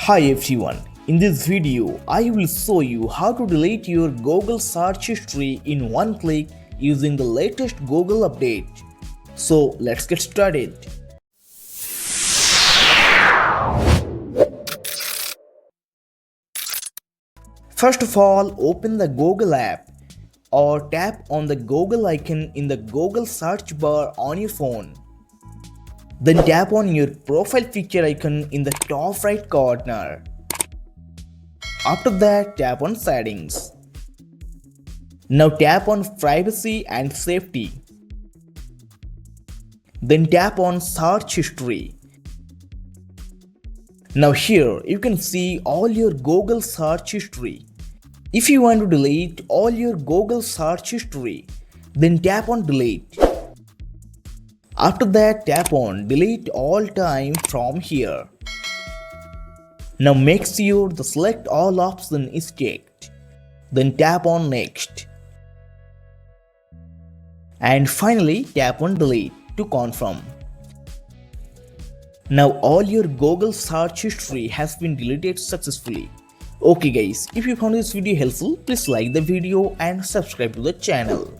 Hi everyone, in this video I will show you how to delete your Google search history in one click using the latest Google update. So let's get started. First of all, open the Google app or tap on the Google icon in the Google search bar on your phone. Then tap on your profile picture icon in the top right corner. After that, tap on Settings. Now tap on Privacy and Safety. Then tap on Search History. Now here you can see all your Google search history. If you want to delete all your Google search history, then tap on Delete. After that, tap on Delete All Time from here. Now make sure the Select All option is checked. Then tap on Next. And finally tap on Delete to confirm. Now all your Google search history has been deleted successfully. Okay guys, if you found this video helpful, please like the video and subscribe to the channel.